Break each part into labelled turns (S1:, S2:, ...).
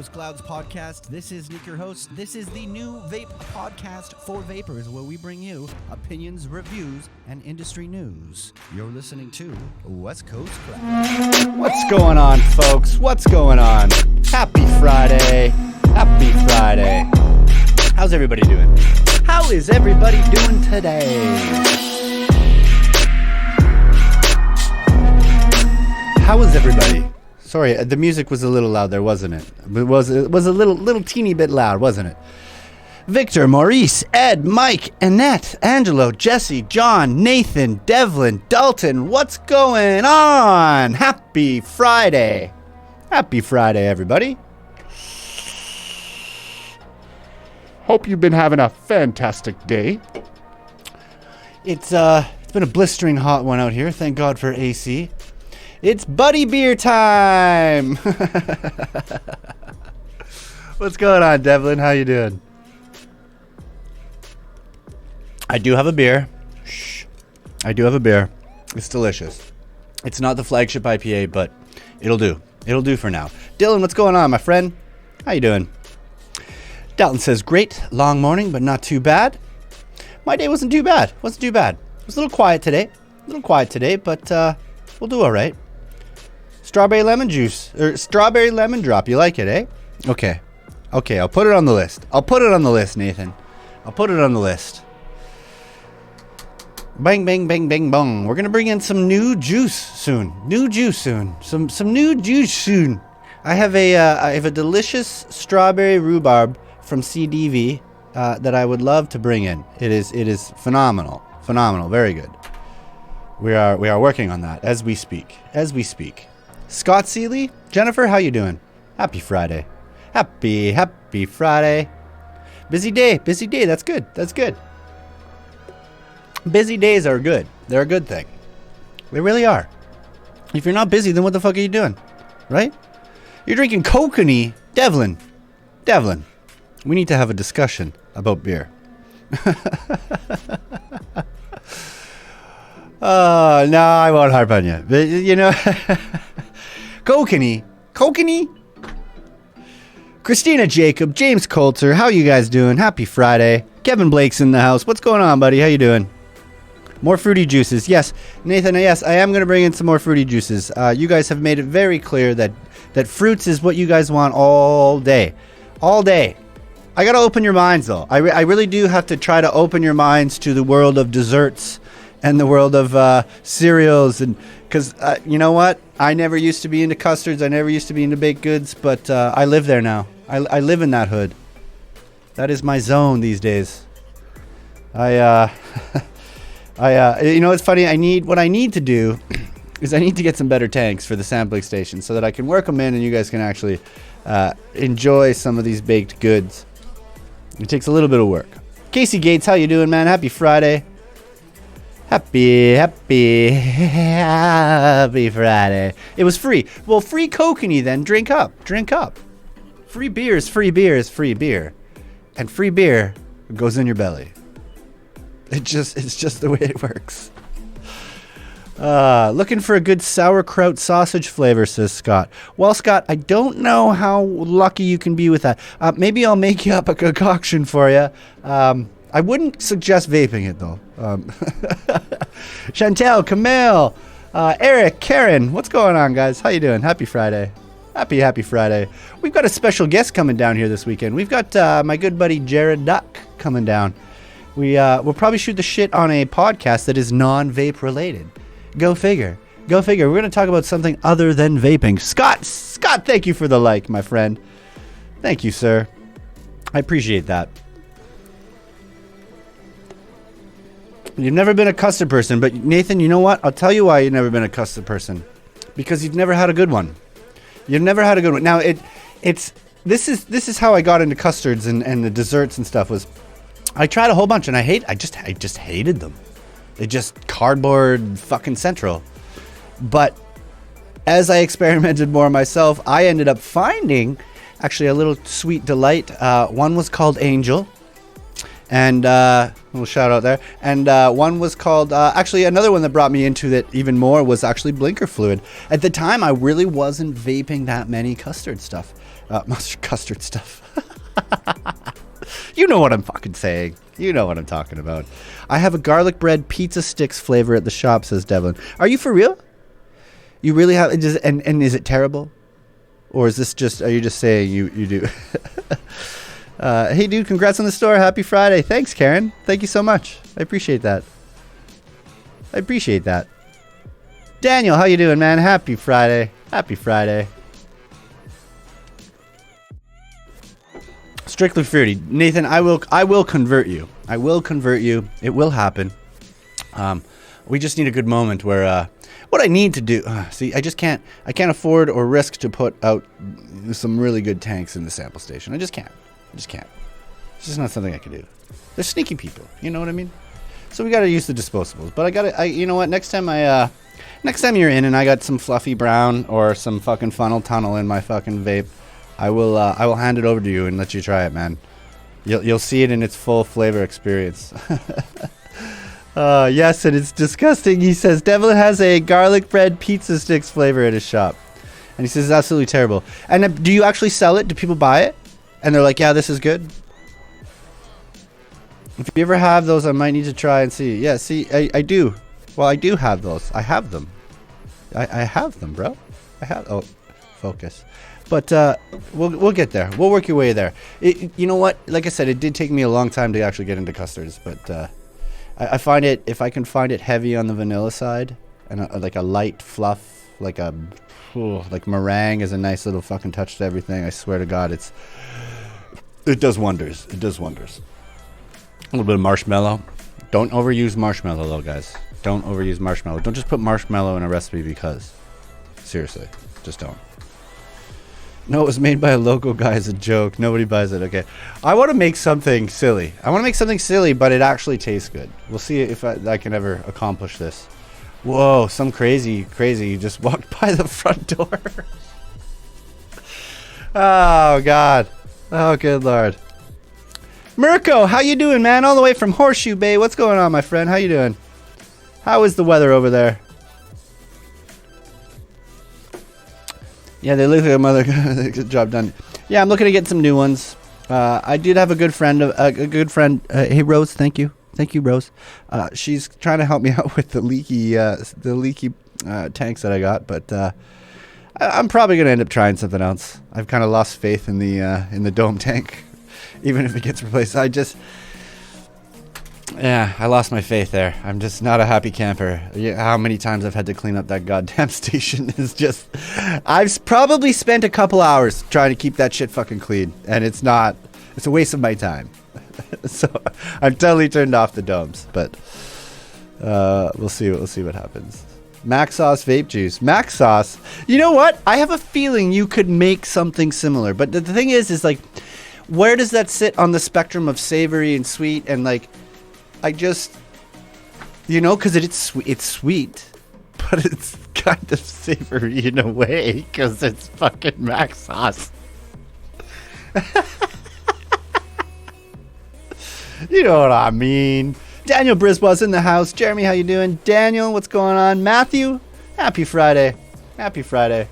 S1: Coast Clouds podcast. This is Nick, your host. This is the new vape podcast for vapors, where we bring you opinions, reviews, and industry news. You're listening to West Coast Clouds.
S2: What's going on, folks? What's going on? Happy Friday. Happy Friday. How's everybody doing? How is everybody doing today? How is everybody? Sorry, the music was a little loud there, wasn't it? It was a little teeny bit loud, wasn't it? Victor, Maurice, Ed, Mike, Annette, Angelo, Jesse, John, Nathan, Devlin, Dalton, what's going on? Happy Friday. Happy Friday, everybody. Hope you've been having a fantastic day. It's been a blistering hot one out here. Thank God for AC. It's Buddy Beer time! What's going on, Devlin? How you doing? I do have a beer. Shh. I do have a beer. It's delicious. It's not the flagship IPA, but it'll do. It'll do for now. Dylan, what's going on, my friend? How you doing? Dalton says, great. Long morning, but not too bad. My day wasn't too bad. Wasn't too bad. It was a little quiet today, but we'll do all right. Strawberry lemon juice, or strawberry lemon drop. You like it, eh? Okay, I'll put it on the list. Nathan. I'll put it on the list. Bang, bang, bang, bang, bong. We're going to bring in some new juice soon. Some new juice soon. I have a delicious strawberry rhubarb from CDV that I would love to bring in. It is phenomenal. Very good. We are working on that as we speak. Scott Seeley, Jennifer, how you doing? Happy Friday. Happy Friday. Busy day. That's good. Busy days are good. They're a good thing. They really are. If you're not busy, then what the fuck are you doing? Right? You're drinking Kokanee. Devlin, we need to have a discussion about beer. No, I won't harp on you. But, you know, Kokanee. Christina Jacob, James Coulter, how you guys doing? Happy Friday. Kevin Blake's in the house. What's going on, buddy? How you doing? More fruity juices. Yes, Nathan, yes, I am going to bring in some more fruity juices. You guys have made it very clear that fruits is what you guys want all day. All day. I got to open your minds, though. I really do have to try to open your minds to the world of desserts and the world of cereals, and because you know what, I never used to be into custards, I never used to be into baked goods, but I live there now. I live in that hood. That is my zone these days. You know, it's funny. What I need to do is I need to get some better tanks for the sampling station so that I can work them in and you guys can actually enjoy some of these baked goods. It takes a little bit of work. Casey Gates, how you doing, man? Happy Friday. Happy Friday. It was free. Well, free Kokanee then. Drink up. Free beer is free beer. And free beer goes in your belly. It's just the way it works. Looking for a good sauerkraut sausage flavor, says Scott. Well, Scott, I don't know how lucky you can be with that. Maybe I'll make you up a concoction for you. I wouldn't suggest vaping it, though. Chantel, Camille, Eric, Karen, what's going on, guys? How you doing? Happy Friday. Happy Friday. We've got a special guest coming down here this weekend. We've got my good buddy Jared Duck coming down. We'll probably shoot the shit on a podcast that is non-vape related. Go figure. We're going to talk about something other than vaping. Scott, thank you for the like, my friend. Thank you, sir. I appreciate that. You've never been a custard person, but Nathan, you know what? I'll tell you why you've never been a custard person. Because you've never had a good one. Now, this is how I got into custards and the desserts and stuff. Was I tried a whole bunch and I just hated them. They just cardboard fucking central. But as I experimented more myself, I ended up finding actually a little sweet delight. One was called Angel. And a little shout out there. And one was called, actually another one that brought me into that even more was actually Blinker Fluid. At the time, I really wasn't vaping that many custard stuff. Mustard custard stuff. You know what I'm fucking saying. You know what I'm talking about. I have a garlic bread pizza sticks flavor at the shop, says Devlin. Are you for real? You really have, and is it terrible? Or is this just, are you just saying you do? Hey dude, congrats on the store. Happy Friday. Thanks, Karen. Thank you so much. I appreciate that. I appreciate that. Daniel, how you doing, man? Happy Friday. Happy Friday. Strictly fruity. Nathan, I will convert you. I will convert you. It will happen. We just need a good moment where what I need to do, see, I can't afford or risk to put out some really good tanks in the sample station. I just can't. It's just not something I can do. They're sneaky people, you know what I mean? So we got to use the disposables. But you know what? Next time you're in and I got some fluffy brown or some fucking funnel tunnel in my fucking vape, I will hand it over to you and let you try it, man. You'll see it in its full flavor experience. Yes, and it's disgusting. He says Devlin has a garlic bread pizza sticks flavor at his shop, and he says it's absolutely terrible. And do you actually sell it? Do people buy it? And they're like, yeah, this is good. If you ever have those, I might need to try and see. Yeah, see, I do. Well, I do have those. I have them. I have them, bro. Oh, focus. But we'll get there. We'll work your way there. You know what? Like I said, it did take me a long time to actually get into custards, but I find it, if I can find it heavy on the vanilla side and like a light fluff, like meringue is a nice little fucking touch to everything. I swear to God, it does wonders. It does wonders. A little bit of marshmallow. Don't overuse marshmallow, though, guys. Don't overuse marshmallow. Don't just put marshmallow in a recipe because. Seriously, just don't. No, it was made by a local guy as a joke. Nobody buys it. Okay. I want to make something silly. But it actually tastes good. We'll see if I can ever accomplish this. Whoa, some crazy just walked by the front door. Oh, God. Oh, good Lord. Mirko, how you doing, man? All the way from Horseshoe Bay. What's going on, my friend? How you doing? How is the weather over there? Yeah, they look like a mother. Good job done. Yeah, I'm looking to get some new ones. I did have a good friend. Hey, Rose, thank you. Thank you, Rose. She's trying to help me out with the leaky tanks that I got, but I'm probably gonna end up trying something else. I've kind of lost faith in the dome tank, even if it gets replaced. I lost my faith there. I'm just not a happy camper. How many times I've had to clean up that goddamn station is just... I've probably spent a couple hours trying to keep that shit fucking clean, and it's a waste of my time. So I've totally turned off the domes, but we'll see what happens. Max Sauce vape juice. Max Sauce. You know what? I have a feeling you could make something similar, but the thing is like, where does that sit on the spectrum of savory and sweet? And like, I just, because it's sweet, but it's kind of savory in a way because it's fucking Max Sauce. You know what I mean. Daniel Brisbois in the house. Jeremy, how you doing? Daniel, what's going on? Matthew, happy Friday. Happy Friday.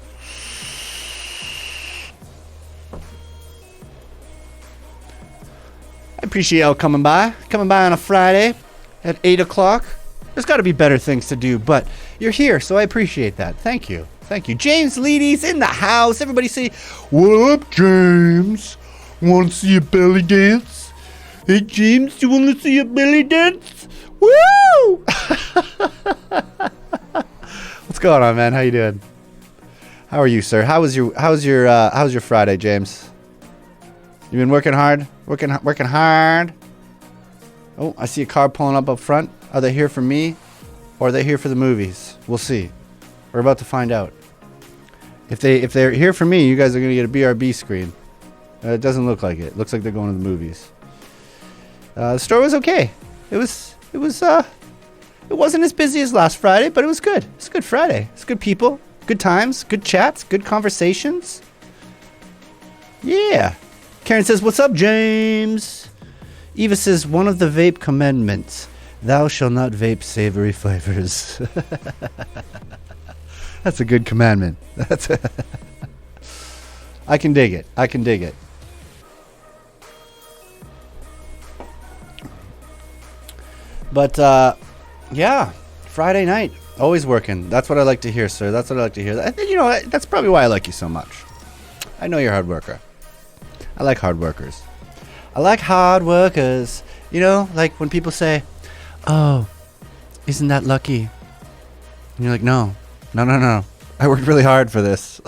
S2: I appreciate y'all coming by on a Friday at 8 o'clock. There's got to be better things to do, but you're here, so I appreciate that. Thank you. James Leedy's in the house. Everybody say, what up, James? Want to see a belly dance? Hey, James, you want to see a belly dance? Woo! What's going on, man? How you doing? How are you, sir? How's your Friday, James? You been working hard? Working hard? Oh, I see a car pulling up front. Are they here for me? Or are they here for the movies? We'll see. We're about to find out. If they're here for me, you guys are going to get a BRB screen. It doesn't look like it. It looks like they're going to the movies. The store was okay. It wasn't as busy as last Friday, but it was good. It's a good Friday. It's good people, good times, good chats, good conversations. Yeah. Karen says, what's up, James? Eva says, one of the vape commandments, thou shalt not vape savory flavors. That's a good commandment. I can dig it. I can dig it. But, yeah, Friday night, always working. That's what I like to hear, sir. That's what I like to hear. You know, that's probably why I like you so much. I know you're a hard worker. I like hard workers. I like hard workers. You know, like when people say, oh, isn't that lucky? And you're like, no. I worked really hard for this.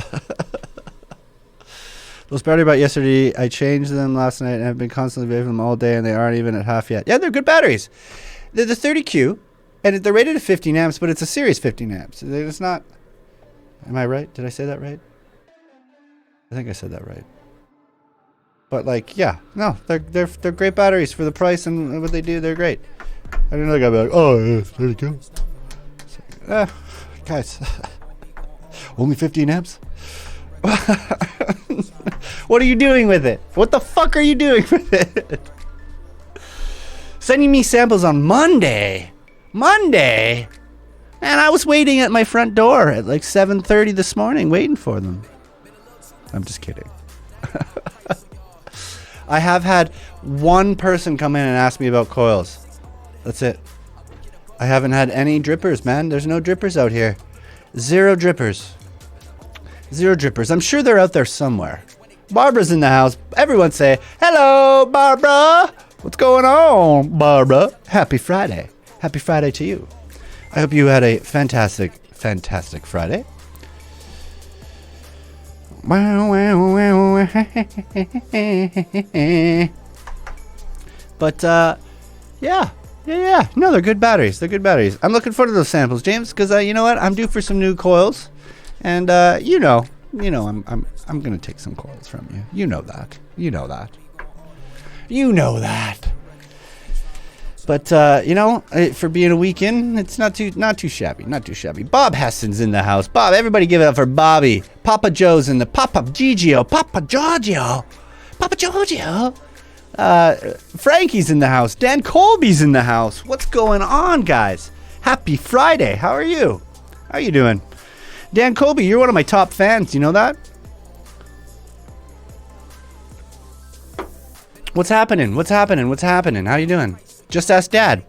S2: Those battery bought yesterday, I changed them last night and have been constantly vaping them all day and they aren't even at half yet. Yeah, they're good batteries. They're the 30Q and they're rated at 15 amps, but it's a series 15 amps. It's not... Am I right? Did I say that right? I think I said that right. But like, yeah, no, they're great batteries for the price and what they do. They're great. I didn't think I'd be like, oh, yeah, 30Q. Like, guys, only 15 amps? What are you doing with it? What the fuck are you doing with it? Sending me samples on Monday. And I was waiting at my front door at like 7:30 this morning waiting for them. I'm just kidding. I have had one person come in and ask me about coils. That's it. I haven't had any drippers, man. There's no drippers out here. Zero drippers. I'm sure they're out there somewhere. Barbara's in the house. Everyone say, hello, Barbara. What's going on, Barbara? Happy Friday. Happy Friday to you. I hope you had a fantastic Friday. But, yeah. No, they're good batteries. I'm looking forward to those samples, James, because, you know what? I'm due for some new coils. And, you know, I'm going to take some coils from you. You know that. But, you know, for being a weekend, it's not too shabby. Bob Hessen's in the house. Bob, everybody give it up for Bobby. Papa Joe's in the Papa Giorgio. Frankie's in the house. Dan Colby's in the house. What's going on, guys? Happy Friday. How are you? How are you doing? Dan Colby, you're one of my top fans. You know that? What's happening? How you doing? Just ask Dad.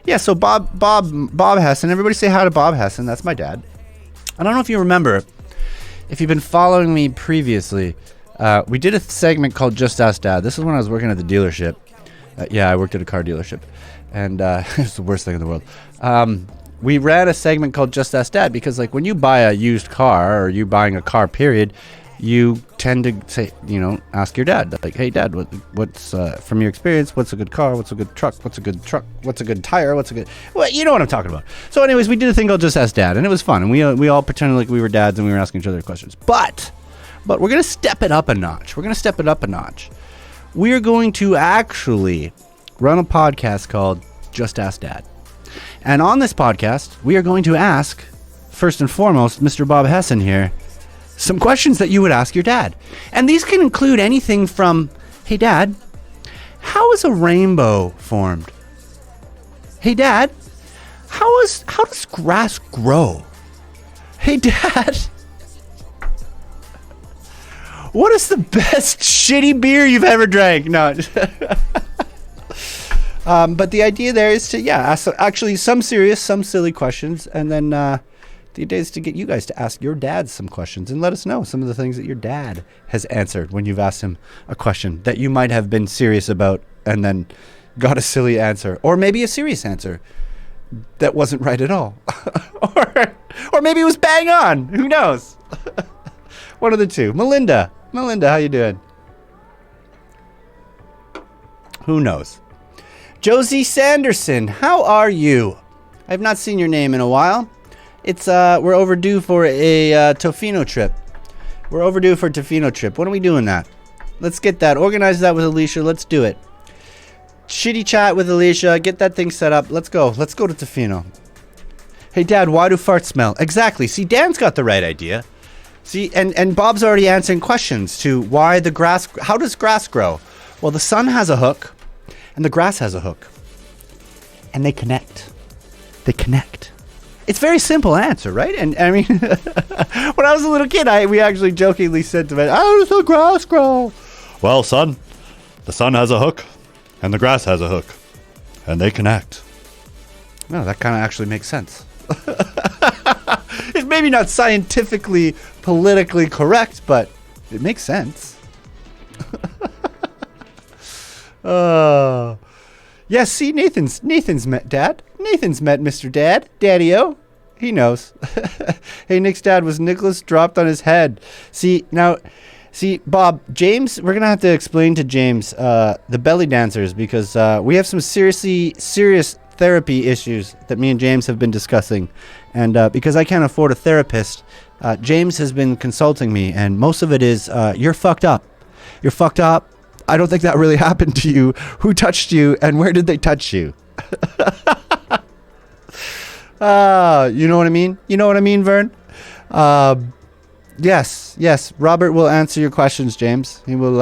S2: Yeah, so Bob Hessen. Everybody say hi to Bob Hessen. That's my dad. I don't know if you remember, if you've been following me previously, we did a segment called Just Ask Dad. This is when I was working at the dealership. Yeah, I worked at a car dealership. And it's the worst thing in the world. We ran a segment called Just Ask Dad because, like, when you buy a used car or you buying a car, period, you tend to say, you know, ask your dad, like, hey, Dad, what's from your experience, what's a good car? What's a good truck? What's a good tire? Well, you know what I'm talking about. So anyways, we did a thing called Just Ask Dad, and it was fun. And we all pretended like we were dads and we were asking each other questions. But we're going to step it up a notch. We are going to actually run a podcast called Just Ask Dad. And on this podcast, we are going to ask, first and foremost, Mr. Bob Hessen here, some questions that you would ask your dad. And these can include anything from, hey, Dad, how is a rainbow formed? Hey, Dad, how does grass grow? Hey, Dad, what is the best shitty beer you've ever drank? No. But the idea there is to, ask actually some serious, some silly questions. And then the idea is to get you guys to ask your dad some questions and let us know some of the things that your dad has answered when you've asked him a question that you might have been serious about and then got a silly answer. Or maybe a serious answer that wasn't right at all. or maybe it was bang on. Who knows? One of the two. Melinda, how you doing? Who knows? Josie Sanderson, how are you? I have not seen your name in a while. It's we're overdue for a Tofino trip. When are we doing that? Let's get that. Organize that with Alicia. Let's do it. Shitty chat with Alicia. Get that thing set up. Let's go. Let's go to Tofino. Hey, Dad, why do farts smell? Exactly. See, Dan's got the right idea. See, and Bob's already answering questions to why the grass... How does grass grow? Well, the sun has a hook, and the grass has a hook. And they connect. It's a very simple answer, right? And I mean, when I was a little kid, we actually jokingly said to me, "How does the grass grow?" Well, son, the sun has a hook, and the grass has a hook, and they connect. No, that kind of actually makes sense. It's maybe not scientifically, politically correct, but it makes sense. Yes, see, Nathan's met Dad. Nathan's met Mr. Dad. Daddy-o. He knows. Hey, Nick's dad was Nicholas dropped on his head. See, Bob, James, we're going to have to explain to James the belly dancers because we have some serious therapy issues that me and James have been discussing. And because I can't afford a therapist, James has been consulting me, and most of it is, you're fucked up. You're fucked up. I don't think that really happened to you. Who touched you, and where did they touch you? You know what I mean? You know what I mean, Vern? Yes. Robert will answer your questions, James. He will,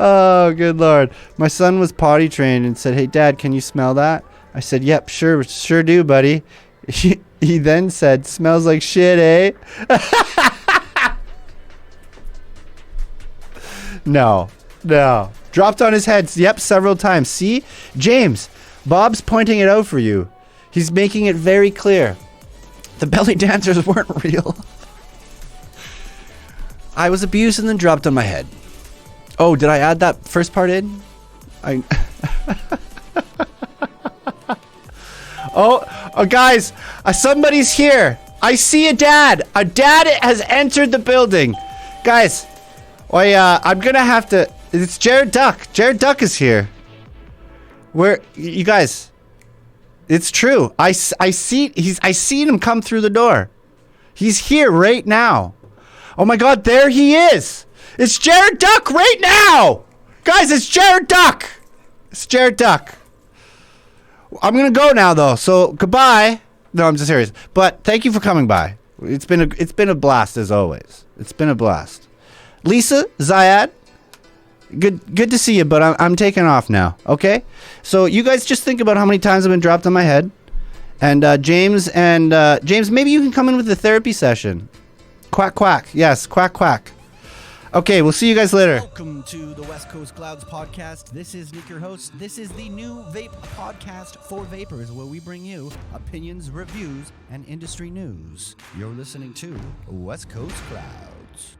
S2: Oh, good Lord. My son was potty trained and said, "Hey, Dad, can you smell that?" I said, "Yep, sure do, buddy." He then said, "Smells like shit, eh?" No. Dropped on his head. Yep, several times. See? James, Bob's pointing it out for you. He's making it very clear. The belly dancers weren't real. I was abused and then dropped on my head. Oh, did I add that first part in? Oh, guys, somebody's here. I see a dad. A dad has entered the building. Guys, I'm going to have to... It's Jared Duck. Jared Duck is here. Where... You guys... It's true. I seen him come through the door. He's here right now. Oh my God, there he is. It's Jared Duck right now. Guys, it's Jared Duck. It's Jared Duck. I'm going to go now though. So goodbye. No, I'm just serious. But thank you for coming by. It's been a blast as always. It's been a blast. Lisa, Zayad, good to see you, but I'm taking off now. Okay? So you guys just think about how many times I've been dropped on my head. And James, maybe you can come in with the therapy session. Quack, quack. Yes, quack, quack. Okay, we'll see you guys later.
S1: Welcome to the West Coast Clouds podcast. This is Nick, your host. This is the new vape podcast for vapors, where we bring you opinions, reviews, and industry news. You're listening to West Coast Clouds.